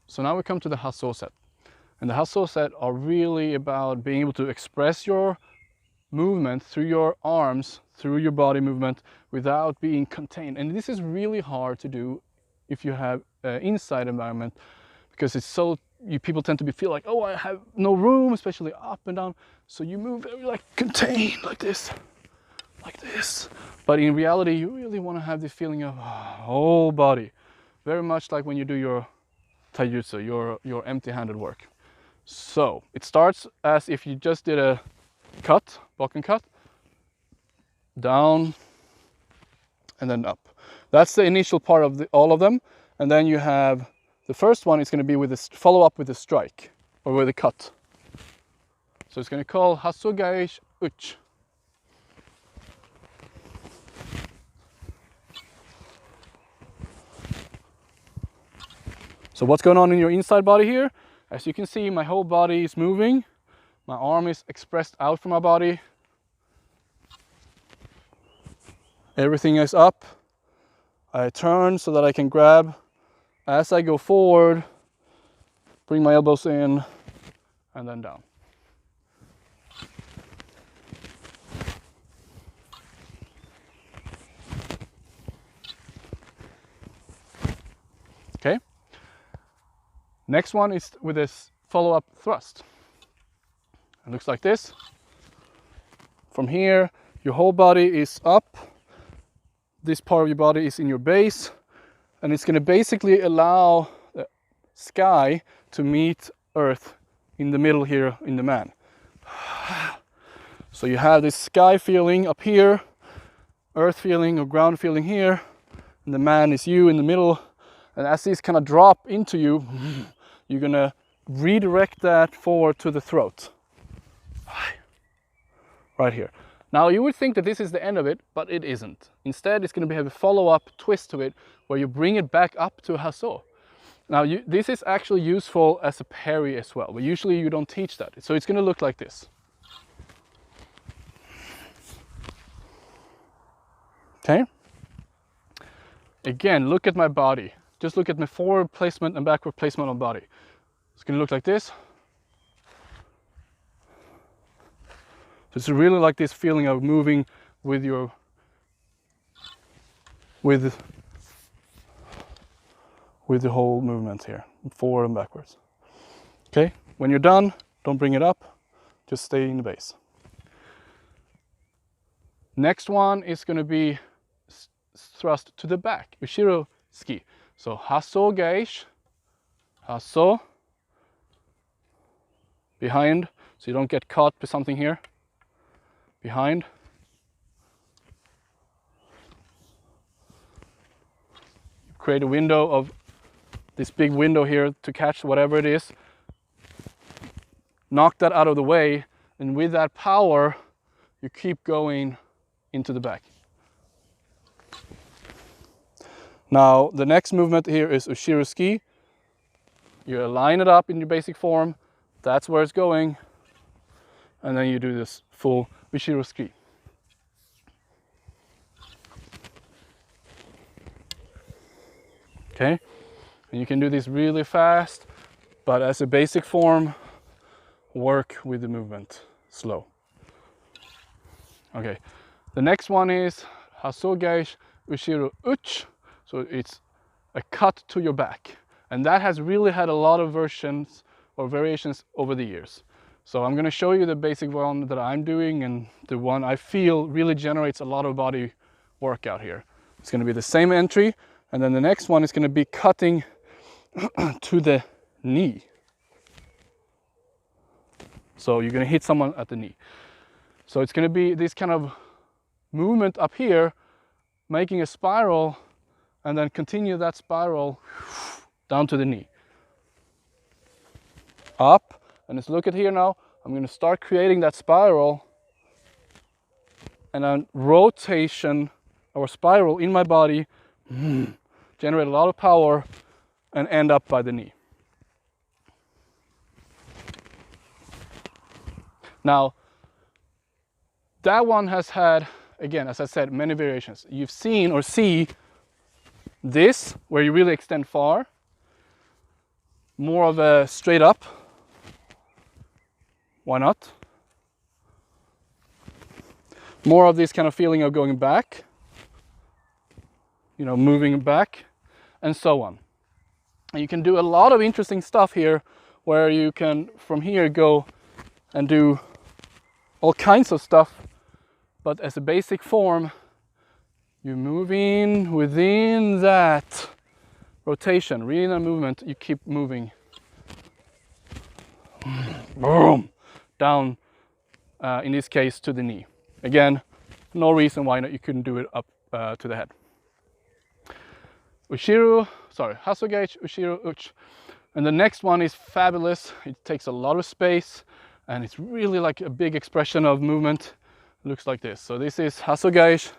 So now we come to the hasso set. And the hasso set are really about being able to express your movement through your arms, through your body movement without being contained. And this is really hard to do if you have an inside environment, because it's so, people tend to feel like, oh, I have no room, especially up and down. So you move very like contained like this. But in reality, you really want to have the feeling of whole body. Very much like when you do your taijutsu, your empty-handed work. So it starts as if you just did a cut, bokken cut, down and then up. That's the initial part of all of them. And then you have the first one is going to be with this follow up with a strike or with a cut. So it's going to call hasso gaeshi uchi. So what's going on in your inside body here? As you can see, my whole body is moving. My arm is expressed out from my body. Everything is up. I turn so that I can grab as I go forward, bring my elbows in, and then down. Okay. Next one is with this follow-up thrust. It looks like this. From here, your whole body is up. This part of your body is in your base, and it's going to basically allow the sky to meet earth in the middle here in the man. So you have this sky feeling up here, earth feeling or ground feeling here, and the man is you in the middle. And as these kind of drop into you, you're going to redirect that forward to the throat. Right here. Now you would think that this is the end of it, but it isn't. Instead, it's going to have a follow-up twist to it where you bring it back up to hasso. Now this is actually useful as a parry as well, but usually you don't teach that. So it's going to look like this. Okay. Again, look at my body. Just look at my forward placement and backward placement on body. It's going to look like this. So it's really like this feeling of moving with your, with the whole movement here, forward and backwards. Okay, when you're done, don't bring it up, just stay in the base. Next one is going to be thrust to the back, ushiro ski. So hasso gaeshi, hasso, behind, so you don't get caught by something here. Behind, you create a window of this big window here to catch whatever it is, knock that out of the way, and with that power you keep going into the back. Now the next movement here is ushiro ski. You line it up in your basic form, that's where it's going, and then you do this full ushiro ski. Okay, and you can do this really fast, but as a basic form, work with the movement slow. Okay, the next one is hasso gaeshi ushiro uchi. So it's a cut to your back, and that has really had a lot of versions or variations over the years. So I'm going to show you the basic one that I'm doing and the one I feel really generates a lot of body workout here. It's going to be the same entry, and then the next one is going to be cutting to the knee. So you're going to hit someone at the knee. So it's going to be this kind of movement up here, making a spiral, and then continue that spiral down to the knee. Up, and let's look at here now. I'm going to start creating that spiral, and then rotation or spiral in my body, generate a lot of power, and end up by the knee. Now, that one has had, again, as I said, many variations. You've seen or see this, where you really extend far. more of a straight up. Why not? More of this kind of feeling of going back, you know, moving back, and so on. And you can do a lot of interesting stuff here, where you can from here go and do all kinds of stuff, but as a basic form, you're moving within that rotation, really that movement, you keep moving. Boom! Down, in this case, to the knee. Again, no reason why not you couldn't do it up to the head. Hasso gaeshi, ushiro, uchi. And the next one is fabulous. It takes a lot of space, and it's really like a big expression of movement. It looks like this. So this is hasso gaeshi,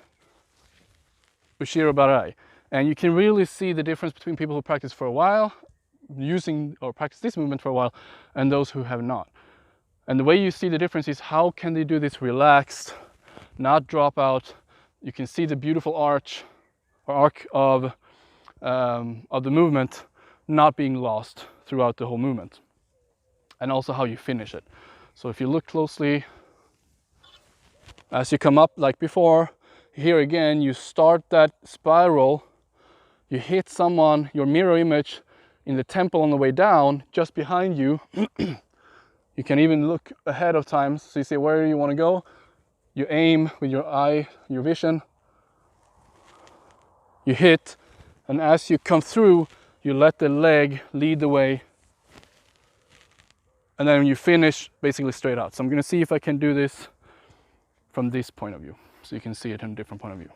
ushiro, barai. And you can really see the difference between people who practice for a while, using or practice this movement for a while, and those who have not. And the way you see the difference is how can they do this relaxed, not drop out. You can see the beautiful arc of the movement not being lost throughout the whole movement, and also how you finish it. So if you look closely, as you come up like before, here again you start that spiral, you hit someone, your mirror image, in the temple on the way down, just behind you. You can even look ahead of time, so you see where you want to go. You aim with your eye, your vision, you hit, and as you come through, you let the leg lead the way, and then you finish basically straight out. So I'm going to see if I can do this from this point of view, so you can see it in a different point of view.